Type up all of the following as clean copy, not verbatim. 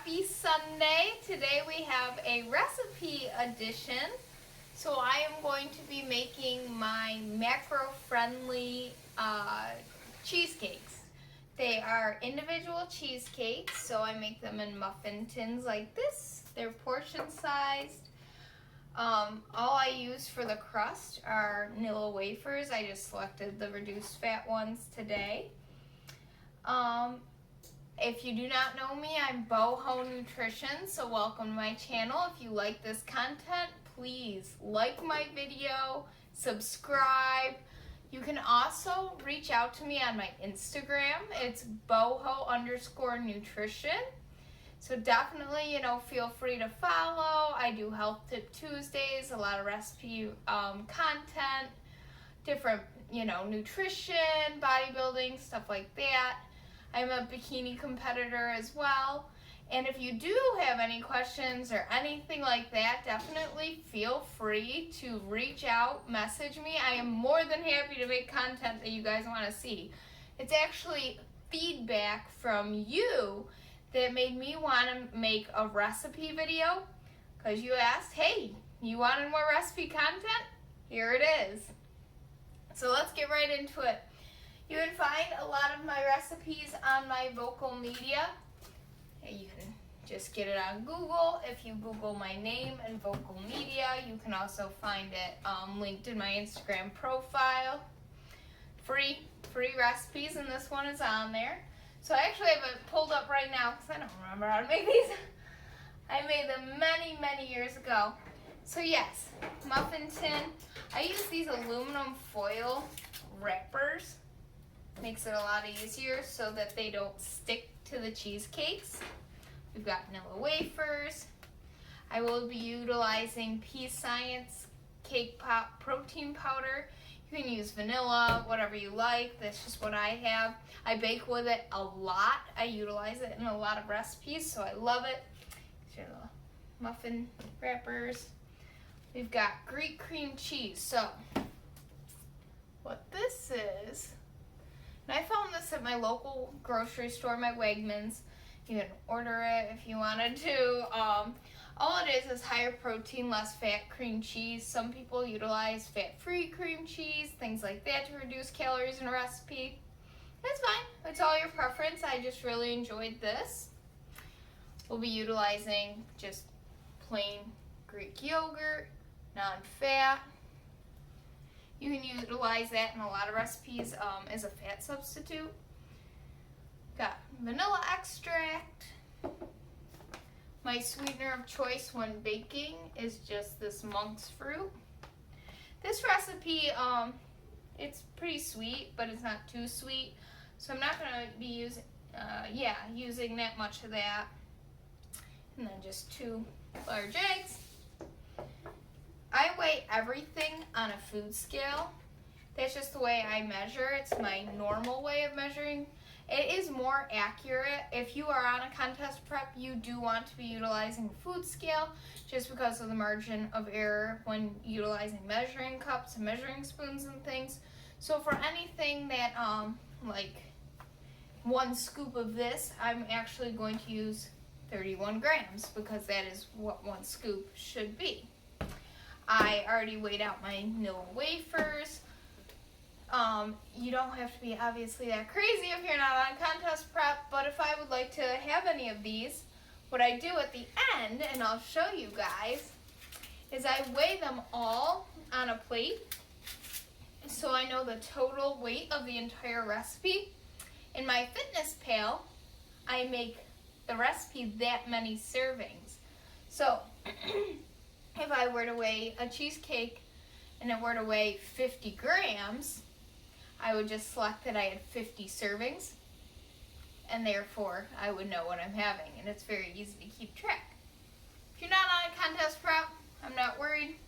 Happy Sunday. Today we have a recipe edition. So I am going to be making my macro-friendly cheesecakes. They are individual cheesecakes, so I make them in muffin tins like this. They're portion sized. All I use for the crust are Nilla wafers. I just selected the reduced fat ones today. If you do not know me, I'm Boho Nutrition, so welcome to my channel. If you like this content, please like my video, subscribe. You can also reach out to me on my Instagram. It's boho_nutrition. So definitely, feel free to follow. I do Health Tip Tuesdays, a lot of recipe content, different, nutrition, bodybuilding, stuff like that. I'm a bikini competitor as well. And if you do have any questions or anything like that, definitely feel free to reach out, message me. I am more than happy to make content that you guys want to see. It's actually feedback from you that made me want to make a recipe video, because you asked, hey, you wanted more recipe content? Here it is. So let's get right into it. You can find a lot of my recipes on my vocal media. You can just get it on Google. If you Google my name and vocal media, you can also find it linked in my Instagram profile. Free recipes, and this one is on there. So I actually have it pulled up right now because I don't remember how to make these. I made them many, many years ago. So yes, muffin tin. I use these aluminum foil wrappers. Makes it a lot easier so that they don't stick to the cheesecakes. We've got Nilla wafers. I will be utilizing Peace Science Cake Pop protein powder. You can use vanilla, whatever you like. That's just what I have. I bake with it a lot. I utilize it in a lot of recipes, so I love it. These are the muffin wrappers. We've got Greek cream cheese. So what this is, and I found this at my local grocery store, my Wegmans. You can order it if you wanted to. All it is higher protein, less fat cream cheese. Some people utilize fat-free cream cheese, things like that to reduce calories in a recipe. It's fine. It's all your preference. I just really enjoyed this. We'll be utilizing just plain Greek yogurt, non-fat. You can utilize that in a lot of recipes as a fat substitute. Got vanilla extract. My sweetener of choice when baking is just this monk's fruit. This recipe, it's pretty sweet, but it's not too sweet. So I'm not going to be using that much of that. And then just 2 large eggs. I weigh everything on a food scale. That's just the way I measure. It's my normal way of measuring. It is more accurate. If you are on a contest prep, you do want to be utilizing a food scale just because of the margin of error when utilizing measuring cups and measuring spoons and things. So for anything that, like 1 scoop of this, I'm actually going to use 31 grams because that is what 1 scoop should be. I already weighed out my Nilla wafers. You don't have to be obviously that crazy if you're not on contest prep, but if I would like to have any of these, what I do at the end, and I'll show you guys, is I weigh them all on a plate so I know the total weight of the entire recipe. In my fitness pal, I make the recipe that many servings. So if I were to weigh a cheesecake and it were to weigh 50 grams, I would just select that I had 50 servings, and therefore I would know what I'm having, and it's very easy to keep track. If you're not on a contest prep, I'm not worried.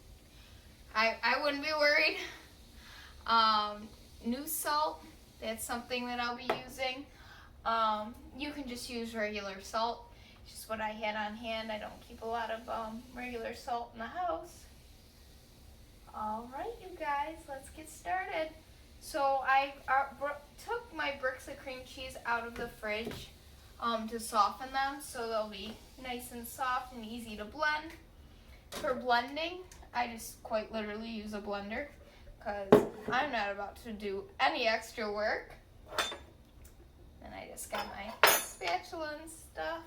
I wouldn't be worried. New salt, that's something that I'll be using. You can just use regular salt. It's just what I had on hand. I don't keep a lot of regular salt in the house. All right, you guys, let's get started. So I took my bricks of cream cheese out of the fridge. to soften them so they'll be nice and soft and easy to blend. For blending, I just quite literally use a blender because I'm not about to do any extra work. And I just got my spatula and stuff.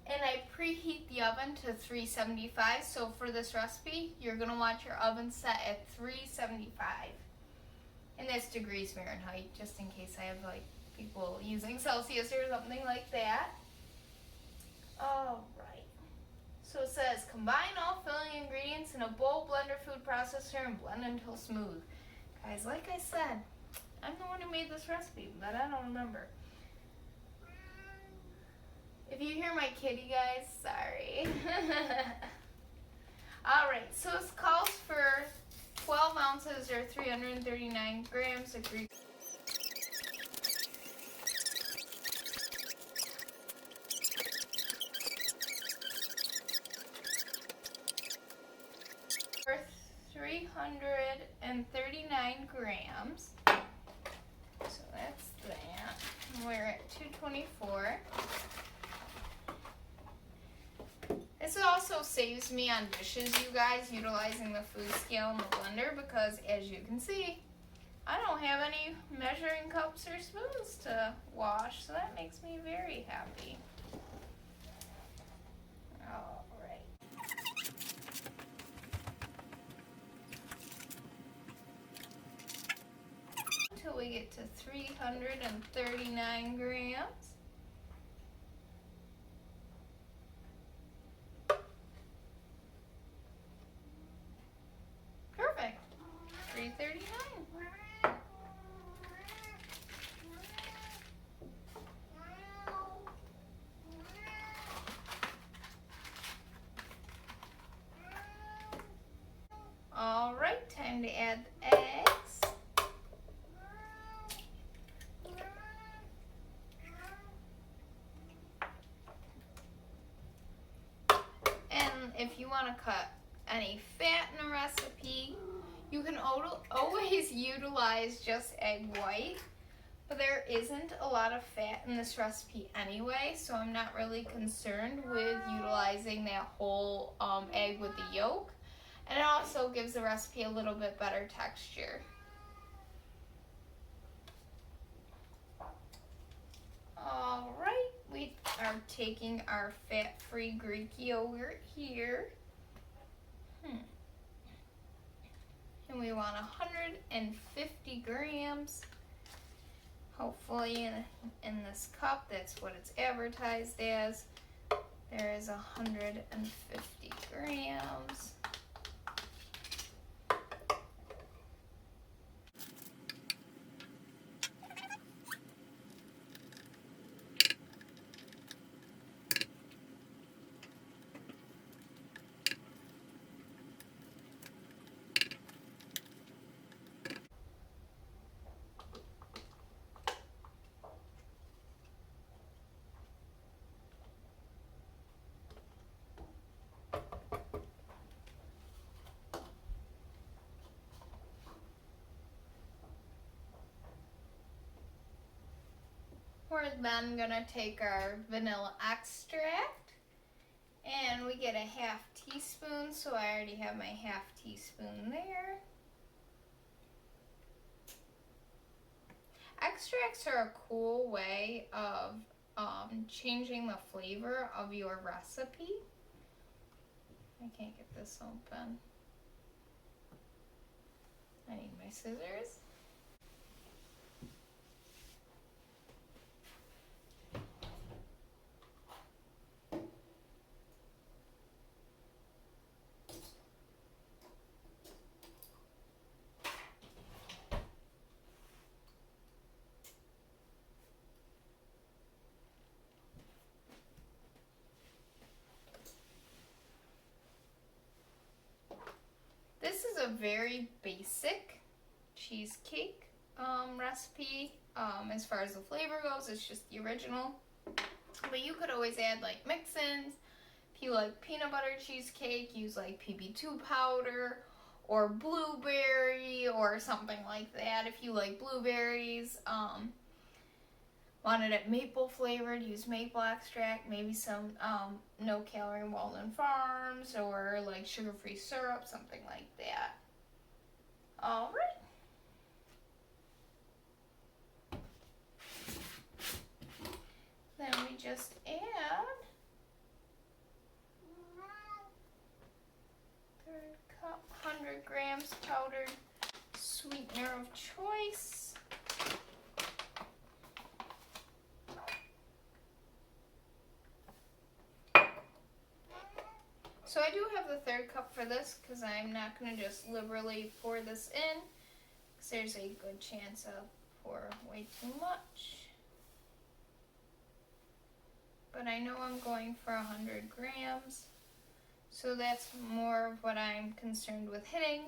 And I preheat the oven to 375. So for this recipe, you're going to want your oven set at 375. And that's degrees Fahrenheit, just in case I have like people using Celsius or something like that. All right. So it says, combine all filling ingredients in a bowl, blender, food processor, and blend until smooth. Guys, like I said, I'm the one who made this recipe, but I don't remember. If you hear my kitty, guys, sorry. All right, so this calls for 12 ounces or 339 grams of Greek. For 339 grams. So that's that. We're at 224. This also saves me on dishes, you guys, utilizing the food scale and the blender, because as you can see, I don't have any measuring cups or spoons to wash, so that makes me very happy. All right. Until we get to 339 grams. Perfect. 339. All right, time to add the eggs. And if you want to cut any fat in a recipe, you can always utilize just egg white, but there isn't a lot of fat in this recipe anyway, so I'm not really concerned with utilizing that whole egg with the yolk. And it also gives the recipe a little bit better texture. All right, we are taking our fat-free Greek yogurt here. And we want 150 grams. Hopefully in this cup, that's what it's advertised as. There is 150 grams. We're then gonna take our vanilla extract, and we get a half teaspoon, so I already have my half teaspoon there. Extracts are a cool way of changing the flavor of your recipe. I can't get this open. I need my scissors. This is a very basic cheesecake recipe. As far as the flavor goes, it's just the original. But you could always add like mix-ins. If you like peanut butter cheesecake, use like PB2 powder or blueberry or something like that. If you like blueberries, wanted it maple flavored, use maple extract, maybe some no calorie Walden Farms or like sugar-free syrup, something like that. All right. Then we just add third cup, 100 grams powdered sweetener of choice. So I do have the third cup for this because I'm not going to just liberally pour this in because there's a good chance I'll pour way too much. But I know I'm going for 100 grams, so that's more of what I'm concerned with hitting,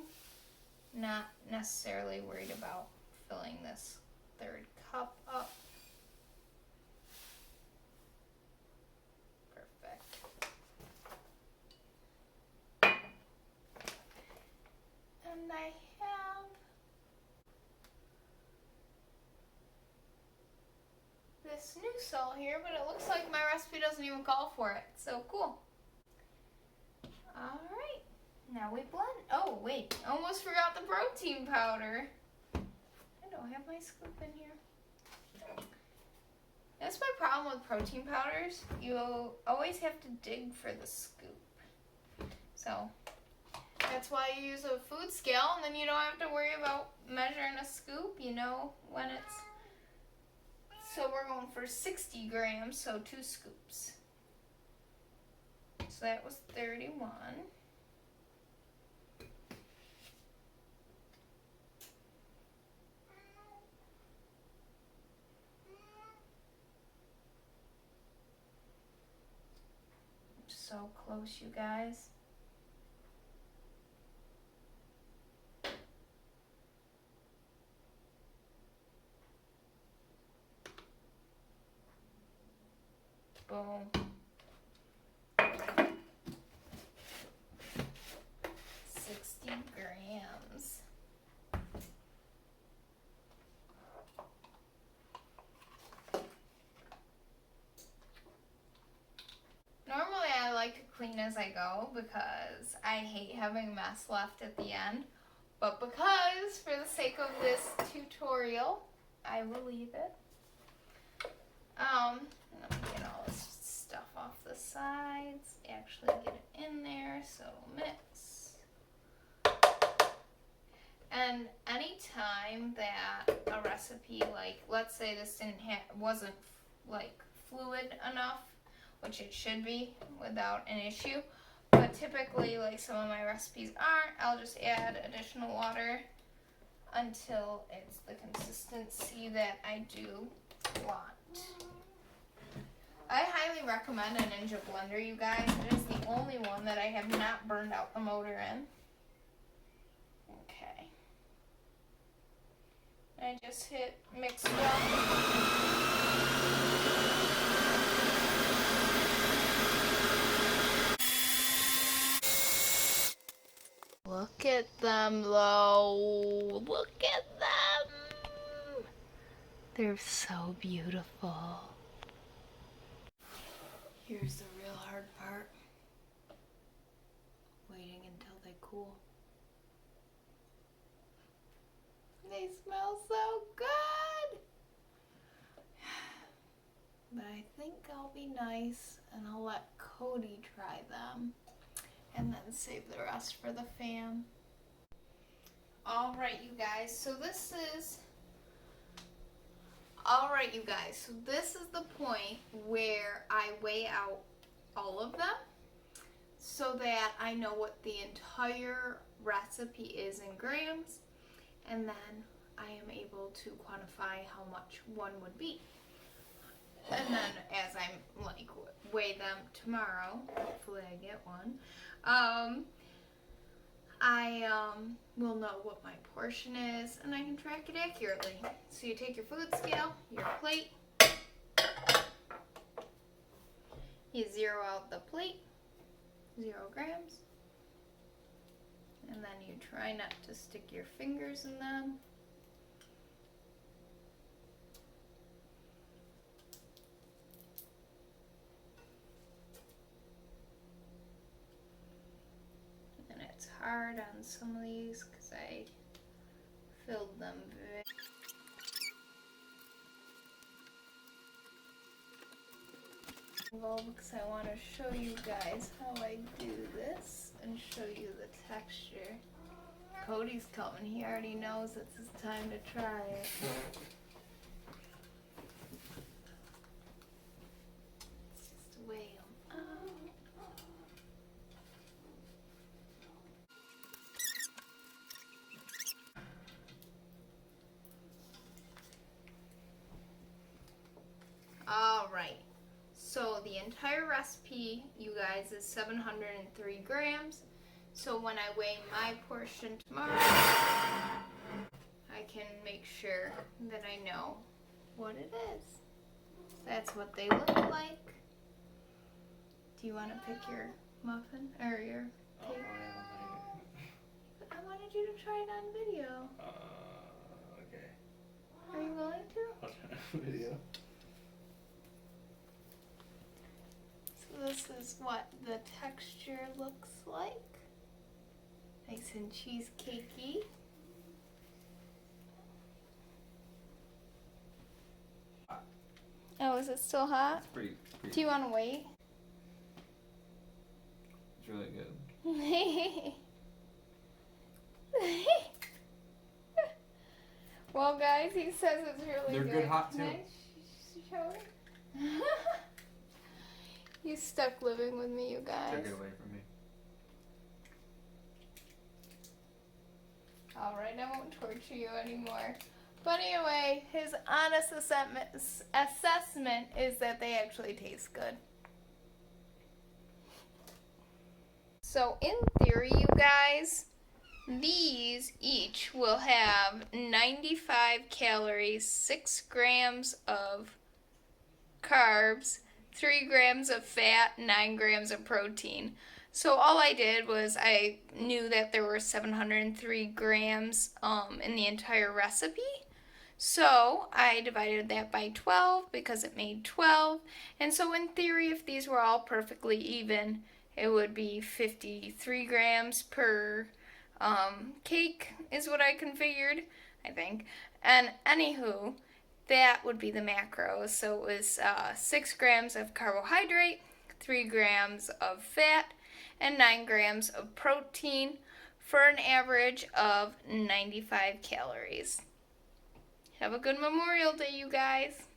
not necessarily worried about filling this third cup up. Perfect. And I have this new salt here, but it looks like my recipe doesn't even call for it, so cool. Alright, now we blend. Oh wait, almost forgot the protein powder. I don't have my scoop in here. That's my problem with protein powders. You always have to dig for the scoop. So that's why you use a food scale, and then you don't have to worry about measuring a scoop. You know when it's. So we're going for 60 grams, so 2 scoops. So that was 31. So close, you guys. Boom. 60 grams. Normally I like to clean as I go because I hate having a mess left at the end. But because, for the sake of this tutorial, I will leave it. Let me get all this stuff off the sides. Actually get it in there, so mix. And anytime that a recipe, like, let's say this wasn't like fluid enough, which it should be without an issue, but typically, like some of my recipes aren't, I'll just add additional water until it's the consistency that I do want. I highly recommend a Ninja blender, you guys. It is the only one that I have not burned out the motor in. Okay. I just hit mix well. Look at them, though. Look at them. They're so beautiful. Here's the real hard part. Waiting until they cool. They smell so good. But I think I'll be nice and I'll let Cody try them and then save the rest for the fam. Alright, you guys, so this is the point where I weigh out all of them so that I know what the entire recipe is in grams, and then I am able to quantify how much one would be. And then as I'm like weigh them tomorrow, hopefully I get one, I will know what my portion is and I can track it accurately. So you take your food scale, your plate, you zero out the plate, 0 grams, and then you try not to stick your fingers in them. hard on some of these because I filled them very... Because I want to show you guys how I do this and show you the texture. Cody's coming. He already knows it's his time to try it. Let's just weigh them out. All right. So the entire recipe, you guys, is 703 grams. So when I weigh my portion tomorrow, I can make sure that I know what it is. That's what they look like. Do you want to pick your muffin or your cake? I wanted you to try it on video. Okay. Are you willing to? I'll try it on video. So this is what the texture looks like. Nice and cheesecakey. Oh, is it still hot? It's pretty Do you want to wait? It's really good. Well, guys, he says it's really good. They're good hot, too. Can I show it? He's stuck living with me, you guys. Took it away from me. Alright, I won't torture you anymore. But anyway, his honest assessment is that they actually taste good. So in theory, you guys, these each will have 95 calories, 6 grams of carbs, 3 grams of fat, 9 grams of protein. So all I did was I knew that there were 703 grams in the entire recipe. So I divided that by 12 because it made 12. And so in theory, if these were all perfectly even, it would be 53 grams per cake is what I configured, I think. And anywho, that would be the macros. So it was 6 grams of carbohydrate, 3 grams of fat, and 9 grams of protein for an average of 95 calories. Have a good Memorial Day, you guys.